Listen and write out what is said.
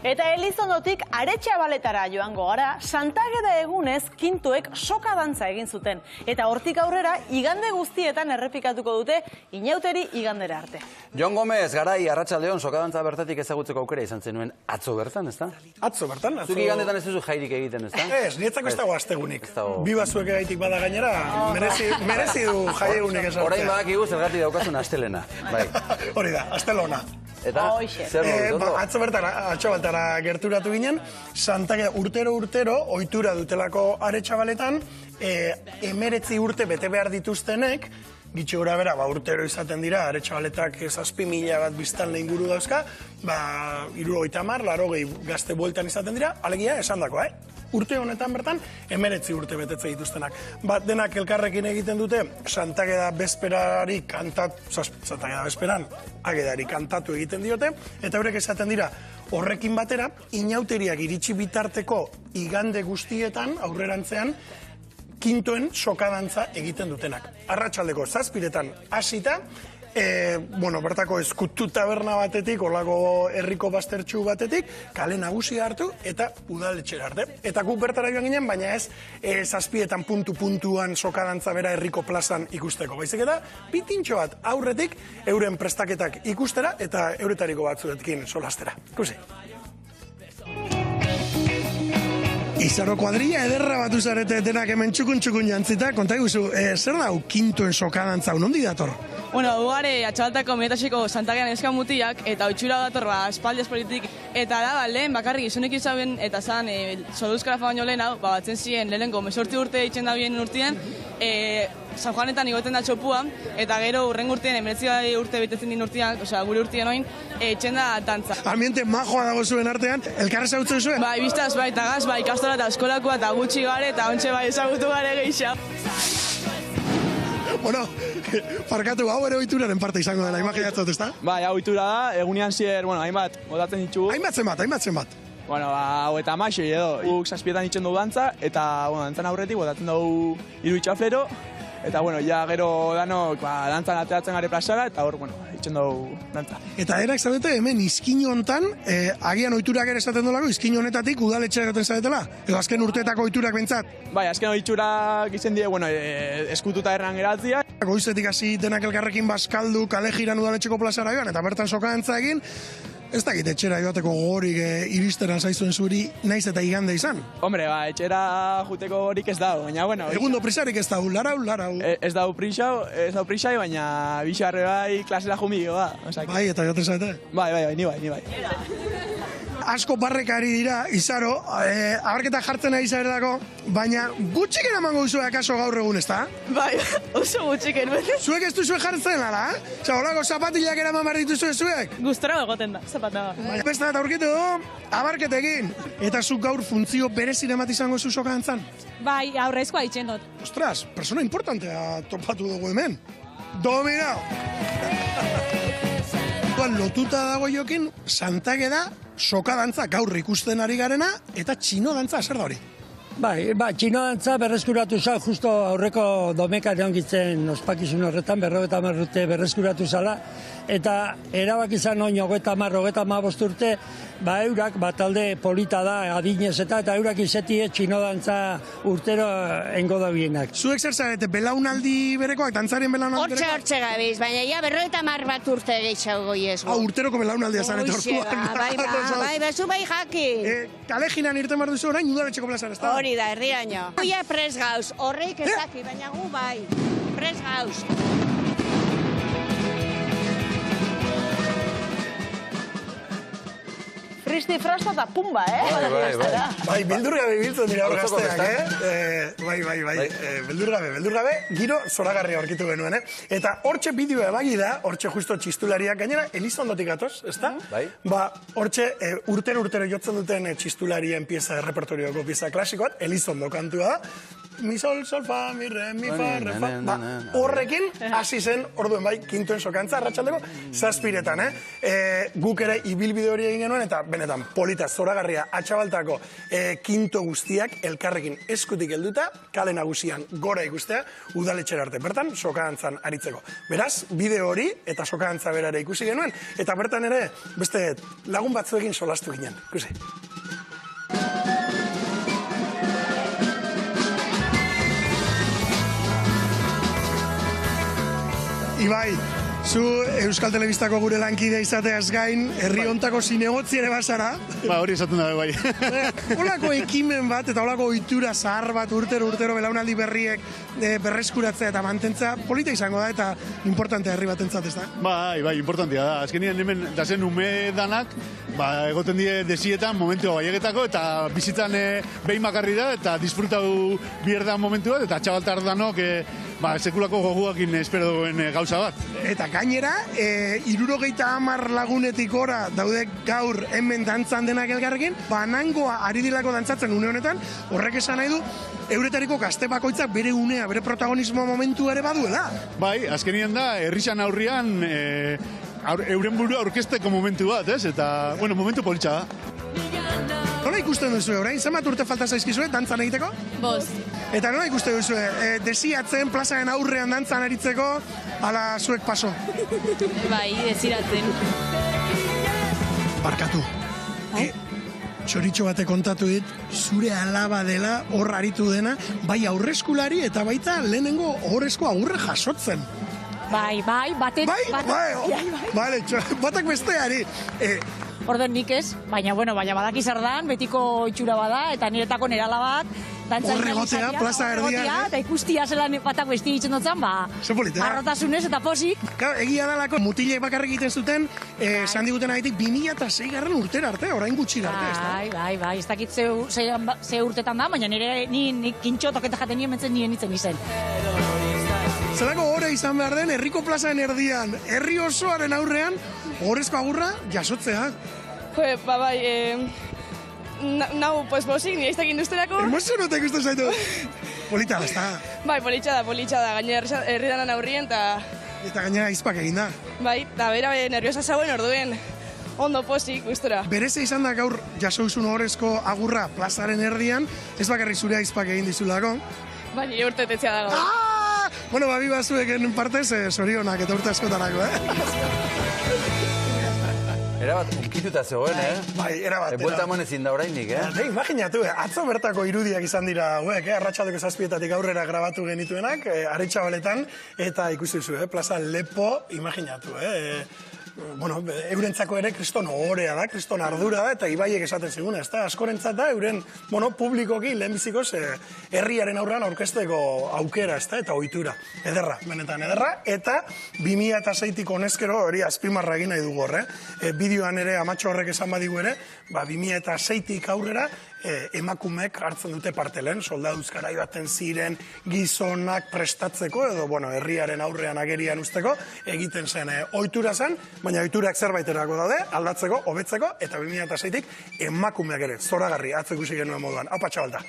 Eta Elizondotik Aretxabaletara joango gara, Santageda egunez kintuek soka dantza egin zuten. Eta hortik aurrera, igande guztietan errepikatuko dute inauteri igandera arte. Jon Gomez, garai, arratsaldeon soka dantza bertatik ezagutzeko aukera izan zenuen atzo bertan, ezta? Atzo bertan. Zuk igandetan ez duzu jairik egiten, ezta? Ez, nietzako ez dago astegunik. Bi bazuek egaitik bada gainera, merezi du jaiegunik esan. Orain badakigu zergatik daukazun astelena. Hori da, astelona. Eta, zer dut? Atzo bertan, Atxabaltara gerturatu ginen, Santageda urtero ohitura dutelako Aretxabaletan, 19 urte bete behar dituztenek, gitxe gura bera, urtero izaten dira, Aretxabaletak 7.000 bat biztanle inguru dauzka, 70, 80 gazte bueltan izaten dira, alegia esan dakoa, Urte honetan bertan, 19 urte betetze dituztenak. Denak elkarrekin egiten dute, Santageda bezperari Santageda bezperan, agedari kantatu egiten diote, eta horrek esaten dira, horrekin batera, inauteriak iritsi bitarteko igande guztietan, aurrerantzean, kintoen sokadantza egiten dutenak. Arratsaldeko 7:00 hasita, bertako Eskutu taberna batetik, olako herriko baztertxu batetik, kale nagusia hartu eta udaletxera arte. Eta guk bertara joan ginen, baina ez 7:00 puntuan sokadantza bera herriko plazan ikusteko. Baizik eta, bitintxo bat aurretik euren prestaketak ikustera eta euretariko batzuekin solastera. Ikusi. Izaro kuadrilla ederra batu zarete denak hemen txukun jantzita. Konta iguzu, zer dau kintoen sokadantza, nondi dator? Bueno, ugare atxabaltako metasiko Santagean eskan mutiak, eta oitxura dator espaldiaz politik. Eta da, lehen bakarrik izunek izaben, eta zan, Soluzkara baino lehen hau, batzen ziren lehenko 18 urte itxen da bien urtien, San Juanetan igoten da txopua, eta gero urren urtien, 19 urte betetzen din urtean, osea, gure urtien oin, itxen da dantza. Ambiente majoa dago zuen artean, elkarra ezagutzen zuen? Bai, biztaz, bai, eta gaz, bai, ikastola eta eskolakoa, eta gutxi gare, eta ontxe bai ezagutu gare gehiago. Bueno, parkatu, hau ere ohituraren parte izango dela, imaginatzot, ezta? Bai, hau ohitura da, egunean zier, hainbat, botatzen ditugu. Hainbat zenbat? Bueno, hau eta amaixoi edo, guk 7:00 itxen dugu dantza, eta, dantzan aurretik, botatzen dugu 3 itxaflero, eta, ja, gero danok, dantzan ateratzen gare plazara, eta hor, itxen dugu dantza. Eta erak zaudete, hemen izkin hontan, agian ohiturak ere esaten dolako, izkin honetatik udaletxera egoten zaudetela? Edo azken urteetako ohiturak bentsat? Bai, azken ohiturak izen die, eskututa erran geratzia. Goizetik hasi denak elkarrekin bazkaldu, kale jiran udaletxeko plazara joan, eta bertan sokadantza egin, ez dakit etxera joateko gogorik iristeran zaizuen zuri, naiz eta igande izan? Hombre, etxera juteko gorik ez dago, baina, Egundo prisarik ez dago, larau. Ez dago prisai, baina bixarre bai klasera jumio, Bai, eta joten zaite? Bai, ni bai. Asko barrekari dira, Izaro, abarketa jartzen ari zarelako, baina gutxik eramango duzue akaso gaur egun, ezta? Bai, oso gutxik eruen. Zuek ez duzue jartzen, ala? Osa, holako zapatilak eraman behar dituzue zuek? Guztora egoten da, zapata. Baina beste bat aurkitu du, abarketekin. Eta zuk gaur funtzio berezire bat izango zu sokadantzan? Bai, aurrezkoa itxen dut. Ostras, persona importantea topatu dugu hemen. Dominao! Lotuta dago jokin, Santageda sokadantza gaur ikusten ari garena, eta txino dantza, zer da hori? Bai, txino dantza berreskuratu za, justo aurreko domeka erangitzen ospakizun horretan, 50 urte berreskuratu zala, eta erabak izan oin 50 urte, eurak, talde polita da, adinez eta eurak izetie txino dantza urtero engo da bienak. Zuek zer zarete, belaunaldi berekoak, dantzarien belaunaldi berekoak? Hortxe gabiz, baina ja 50 bat urte gehiago goiez. Urteroko belaunaldia zarete orduan. Bai, zu bai jaki. Kale jinan irten behar duzu orain, udaletxeko plazara, ez da? Hori da, herriaino. Guia pres gauz, horreik ezaki, baina gu bai. Pres gauz. Fristi frosta eta pumba, Bai, beldurgabe biltzen dira hor gazteak, Bai, beldurgabe, giro zoragarria aurkitu genuen, Eta hortxe bideoa bagi da, hortxe justo txistulariak gainera, Elizondotik gatoz, ezta? Bai. Hortxe urtero jotzen duten txistularien pieza, repertorioko pieza klasikoat, Elizondo kantua da, mi sol, sol, fa, mi, re, mi, fa, re, fa. Ba, horrekin hasi zen, orduen bai, kintoen sokantza, arratsaldeko, 7:00, guk ere ibilbide hori egin genuen, eta benetan, polita, zoragarria, Atxabaltako kinto guztiak elkarrekin eskutik helduta, kale nagusian gora ikustea, udaletxera arte. Bertan, sokantzan aritzeko. Beraz, bideo hori eta sokantza berare ikusi genuen, eta bertan ere, beste lagun batzuekin solastu ginen. Ikusi. Ibai, zu Euskal Telebistako gure lankidea izateaz gain, herri hontako zinegotzi ere basara. Ba, hori esaten dabe bai. Olako ekimen bat eta olako ohitura zahar bat urtero belaunaldi berriek berreskuratzea eta mantentzea polita izango da eta importante herri batentzat, ez da? Bai, importantea da. Azkenian hemen dazen ume danak, egoten die desietan momentu baiagetako eta bizitzan behin bakarri da eta disfrutatu bierda momentu bat eta Atxabaltar danok sekulako goguakin espero duen gauza bat. Eta gainera, 70 lagunetik ora daude gaur hemen dantzan denak elgarrekin, banangoa ari dilako dantzatzen une honetan, horrek esan nahi du, euretariko gazte bakoitzak bere unea, bere protagonismo momentu ere baduela. Bai, azkenien da, herrixan aurrian euren burua aurkezteko momentu bat, ez? Eta, momentu politxa da. Nola ikusten duzu orain? Zenbat urte falta zaizkizue dantzan egiteko? 5. Eta nola ikusten duzu? Desiatzen plazaren aurrean dantzan aritzeko, ala zuek paso? Bai, desiratzen. Barkatu. Txoritxo bate kontatu dit, zure alaba dela hor aritu dena, bai aurreskulari eta baita lehenengo horrezko agurre jasotzen. Bai, batek... Bale, batak besteari. Orden nik ez, baina badaki zer dan, betiko itxura bada, eta niretako nerala bat, Horregotea, plaza erdian. Eta ikustia zelan batak besti ditzen dutzen, arrotasunez eta posik. Egia dalako, mutilek bakarrik egiten zuten, esan diguten agetik, 2006 urtera arte, orain gutxi arte, ez da? Bai, ez dakit ze urtetan da, baina nire ni kintxo toketa jaten nien mentzen nien itzen izen. Zelako hore izan behar den, herriko plazaren erdian, herri osoaren aurrean, horrezko agurra jasotzea. Nau, posik, nire iztak industerako. Emozionotek uste zaitu. Polita, ez da? Bai, politxa da, gainera herri danan aurrien, eta gainera izpak egin da. Bai, eta bera nerviosa zauen orduen. Ondo posik, gustora. Bereze izan da gaur jasouzun horrezko agurra plazaren erdian, ez bakarrik zure aizpak egin dizulako. Bai, nire urtetetzea da gaur. Babi bazueken partez, sorionak eta urte askotarako, Erabat, unkituta zegoen, Bai, erabat. Buelta eman ezin da orainik, Imaginatu, atzo bertako irudiak izan dira hauek, arratsaldeko 7:00 aurrera grabatu genituenak, Aretxabaletan, eta ikusi duzu, plaza lepo, imaginatu, eurentzako ere kriston ohorea da, kriston ardura da, eta ibaiek esaten ziguna, ez da, askorentzat da, euren, publikoki, lehenbizikoz, herriaren aurrean aurkezteko aukera, ez da, eta ohitura. Ederra, benetan ederra, eta 2006-tik honezkero hori azpimarra egin nahi dugu horre. Bideoan ere, amatxo horrek esan badigu ere, 2006-tik aurrera, emakumek hartzen dute parte lehen, soldaduz garai baten ziren gizonak prestatzeko, edo, herriaren aurrean agerian usteko, egiten zen ohitura zen, baina ohiturak zerbaiterako daude, aldatzeko, hobetzeko, eta 2006-tik emakumeak ere, zoragarri, atzo ikusi genuen moduan. Hau Atxabalta.